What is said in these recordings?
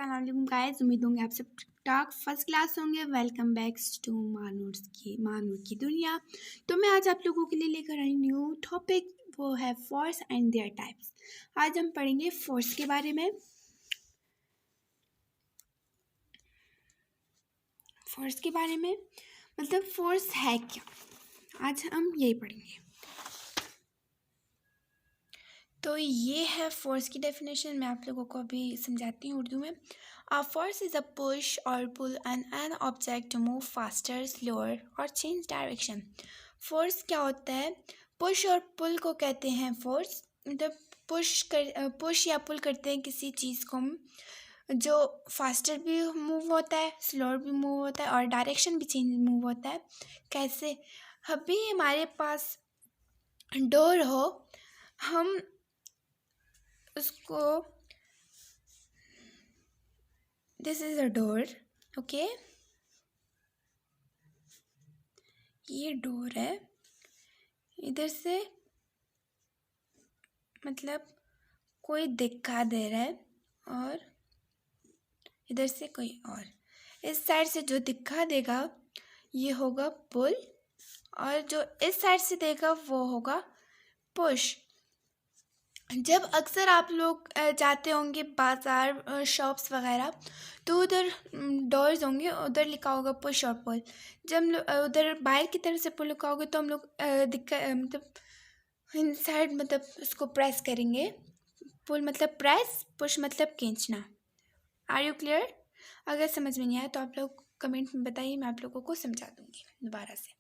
अस्सलाम वालेकुम गाइस, उम्मीद होंगे आप सब ठीक ठाक फर्स्ट क्लास होंगे। वेलकम बैक टू मानूर की दुनिया। तो मैं आज आप लोगों के लिए लेकर आई न्यू टॉपिक, वो है फोर्स एंड देयर टाइप्स। आज हम पढ़ेंगे फोर्स के बारे में। फोर्स के बारे में मतलब फोर्स है क्या, आज हम यही पढ़ेंगे। तो ये है फोर्स की डेफिनेशन। मैं आप लोगों को अभी समझाती हूँ उर्दू में। A force is a push or pull on an object to move faster, slower or change direction. Force क्या होता है? पुश और पुल को कहते हैं फोर्स। मतलब पुश या पुल करते हैं किसी चीज़ को हम, जो फास्टर भी मूव होता है, स्लोअर भी मूव होता है और डायरेक्शन भी चेंज मूव होता है। कैसे? अभी हमारे पास डोर हो, हम उसको, this is a door, okay, ये डोर है। इधर से मतलब कोई दिखा दे रहा है और इधर से कोई और। इस साइड से जो दिखा देगा ये होगा पुल, और जो इस साइड से देगा वो होगा पुश। जब अक्सर आप लोग जाते होंगे बाज़ार, शॉप्स वगैरह, तो उधर डोर्स होंगे, उधर लिखा होगा पुश और पुल। जब हम लोग उधर बाहर की तरफ से पुल लिखा होगा तो हम लोग मतलब इनसाइड मतलब उसको प्रेस करेंगे। पुल मतलब प्रेस, पुश मतलब खींचना। Are you clear? अगर समझ में नहीं आया तो आप लोग कमेंट में बताइए, मैं आप लोगों को समझा दूंगी दोबारा से।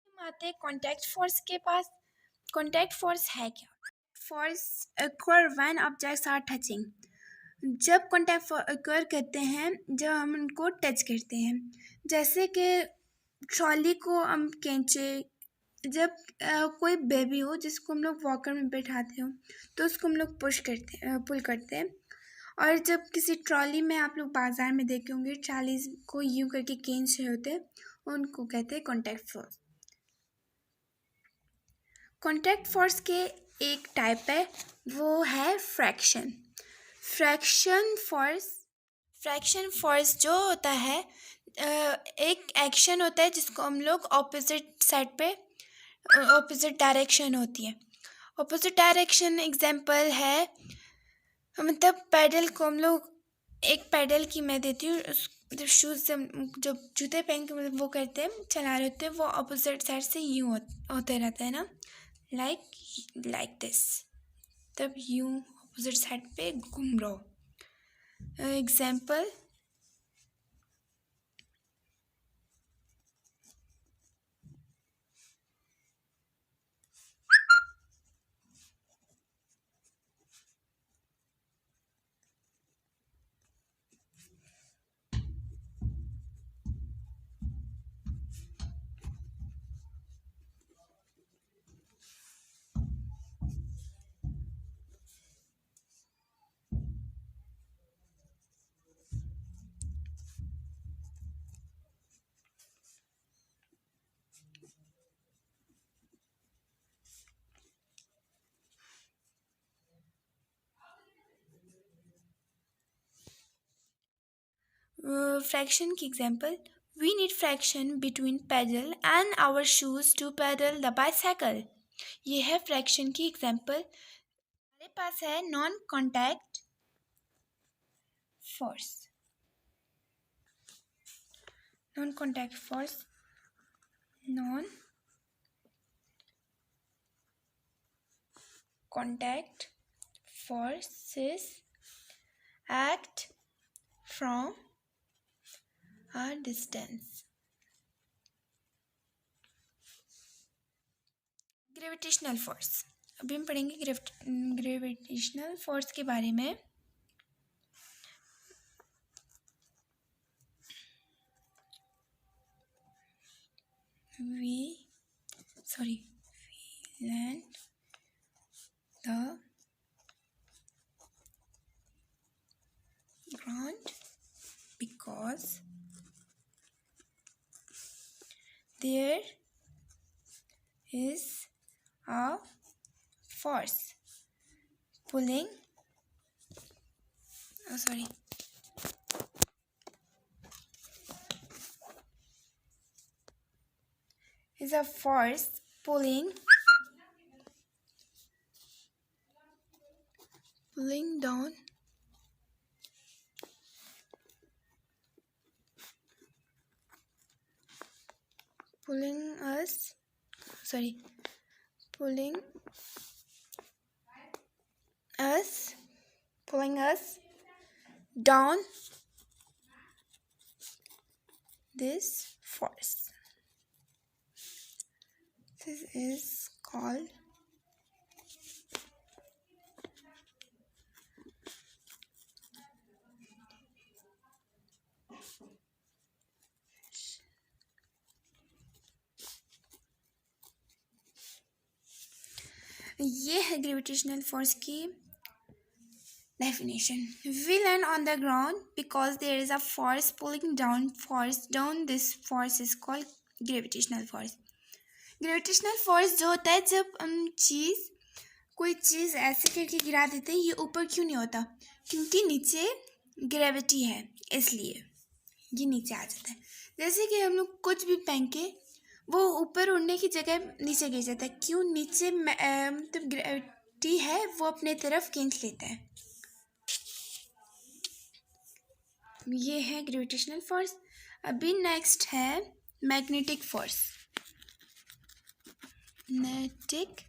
हम आते हैं कॉन्टैक्ट फोर्स के पास। कॉन्टैक्ट फोर्स है क्या? Force occur when objects are touching. जब कॉन्टैक्ट occur करते हैं जब हम उनको टच करते हैं, जैसे कि ट्रॉली को हम खींचे, जब कोई बेबी हो जिसको हम लोग वॉकर में बैठाते हो तो उसको हम लोग पुल करते हैं। और जब किसी ट्रॉली में आप लोग बाज़ार में देखे होंगे ट्रॉली को यूं करके खींच रहे होते हैं, उनको कहते हैं कॉन्टैक्ट फोर्स। कॉन्टैक्ट फोर्स के एक टाइप है, वो है फ्रैक्शन फोर्स जो होता है, एक एक्शन होता है जिसको हम लोग ऑपोजिट साइड पे, ऑपोजिट डायरेक्शन होती है। ऑपोजिट डायरेक्शन एग्जांपल है, मतलब पैडल को हम लोग, एक पैडल की मैं देती हूँ, जब शूज़ से जब जूते पहन के मतलब वो करते हैं, चला रहे होते हैं, वो ऑपोजिट साइड से यूँ होते रहता है ना, लाइक दिस। तब यूँ ऑपोजिट साइड पे घूम रहा हो। एग्जाम्पल, फ्रैक्शन की example, we need friction between pedal and our shoes to pedal the bicycle. ये है फ्रैक्शन की एग्जाम्पल। हमारे पास है non contact force. Non contact forces act from a distance. Gravitational force, अभी हम पढ़ेंगे ग्रेविटेशनल फोर्स के बारे में। we land the ground because there is a force pulling is a force pulling down pulling us down this force. This is called ये है gravitational force की definition. We land on the ground because there is a force pulling down. This force is called gravitational force. Gravitational force जो होता है जब हम कोई चीज़ ऐसे करके गिरा देते हैं, ये ऊपर क्यों नहीं होता? क्योंकि नीचे ग्रेविटी है, इसलिए ये नीचे आ जाता है। जैसे कि हम लोग कुछ भी फेंक के वो ऊपर उड़ने की जगह नीचे गिर जाता है। क्यों? नीचे मतलब ग्रेविटी है, वो अपने तरफ खींच लेता है। ये है ग्रेविटेशनल फोर्स। अभी नेक्स्ट है मैग्नेटिक फोर्स। मैग्नेटिक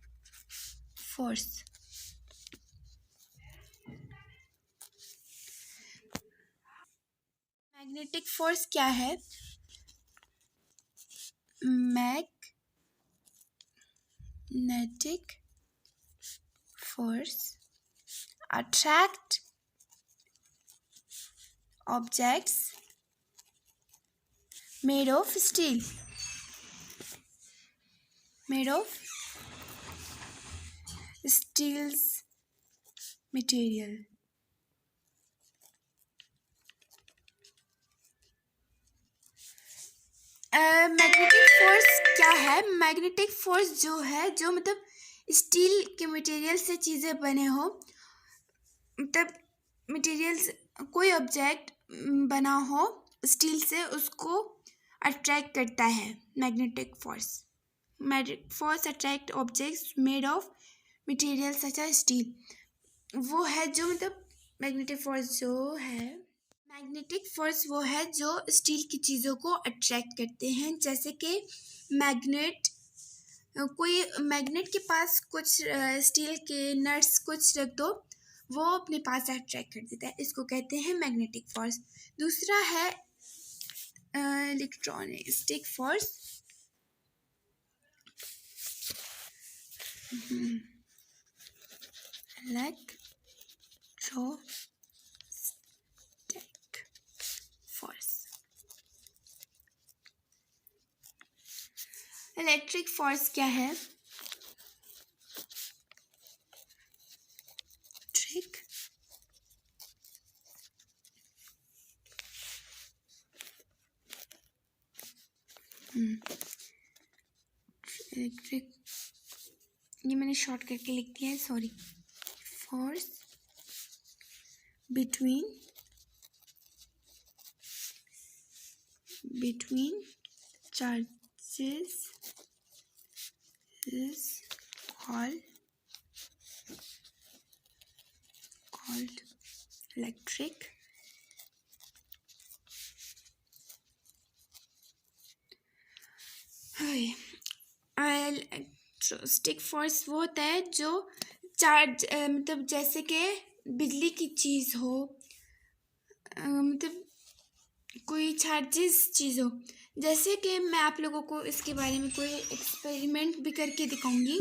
फोर्स क्या है? Magnetic force attract objects made of steel steel's material. Magnetic force क्या है? मैग्नेटिक फोर्स जो है, जो मतलब स्टील के मटेरियल से चीज़ें बने हो, मतलब मटेरियल्स कोई ऑब्जेक्ट बना हो स्टील से, उसको अट्रैक्ट करता है magnetic force. Magnetic force attract objects made of material such as steel. वो है जो मतलब मैग्नेटिक फोर्स जो है, मैग्नेटिक फोर्स वो है जो स्टील की चीज़ों को अट्रैक्ट करते हैं। जैसे कि कोई मैग्नेट के पास कुछ स्टील के नट्स कुछ रख दो, वो अपने पास अट्रैक्ट कर देता है। इसको कहते हैं मैग्नेटिक फोर्स। दूसरा है इलेक्ट्रोस्टैटिक फोर्स। इलेक्ट्रिक फोर्स क्या है? इलेक्ट्रिक, ये मैंने शॉर्ट करके लिख दिया है, sorry. Force between charges is called electric electrostatic force वो होता है जो चार्ज मतलब जैसे कि बिजली की चीज़ हो, मतलब कोई चार्जेस चीज़ हो। जैसे कि मैं आप लोगों को इसके बारे में कोई एक्सपेरिमेंट भी करके दिखाऊंगी।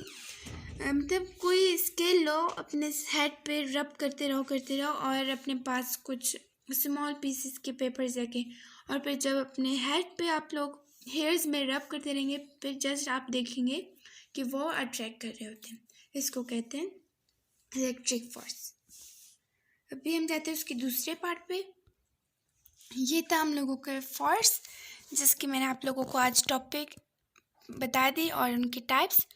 मतलब कोई स्केल लो, अपने हेड पे रब करते रहो और अपने पास कुछ स्मॉल पीसेस के पेपर्स रखें, और फिर जब अपने हेड पे आप लोग हेयर्स में रब करते रहेंगे, फिर जस्ट आप देखेंगे कि वो अट्रैक्ट कर रहे होते हैं। इसको कहते हैं इलेक्ट्रिक फोर्स। अभी हम जाते हैं उसके दूसरे पार्ट पे। ये था हम लोगों का फोर्स, जिसकी मैंने आप लोगों को आज टॉपिक बता दी और उनकी टाइप्स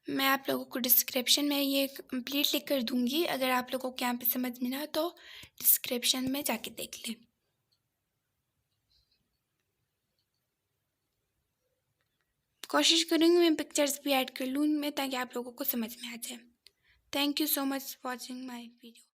मैं आप लोगों को डिस्क्रिप्शन में ये कंप्लीटली कर दूंगी। अगर आप लोगों को यहाँ पे समझ में ना तो डिस्क्रिप्शन में जाके देख लें। कोशिश करूँगी मैं पिक्चर्स भी ऐड कर लूँ इनमें ताकि आप लोगों को समझ में आ जाए। Thank you so much watching my video.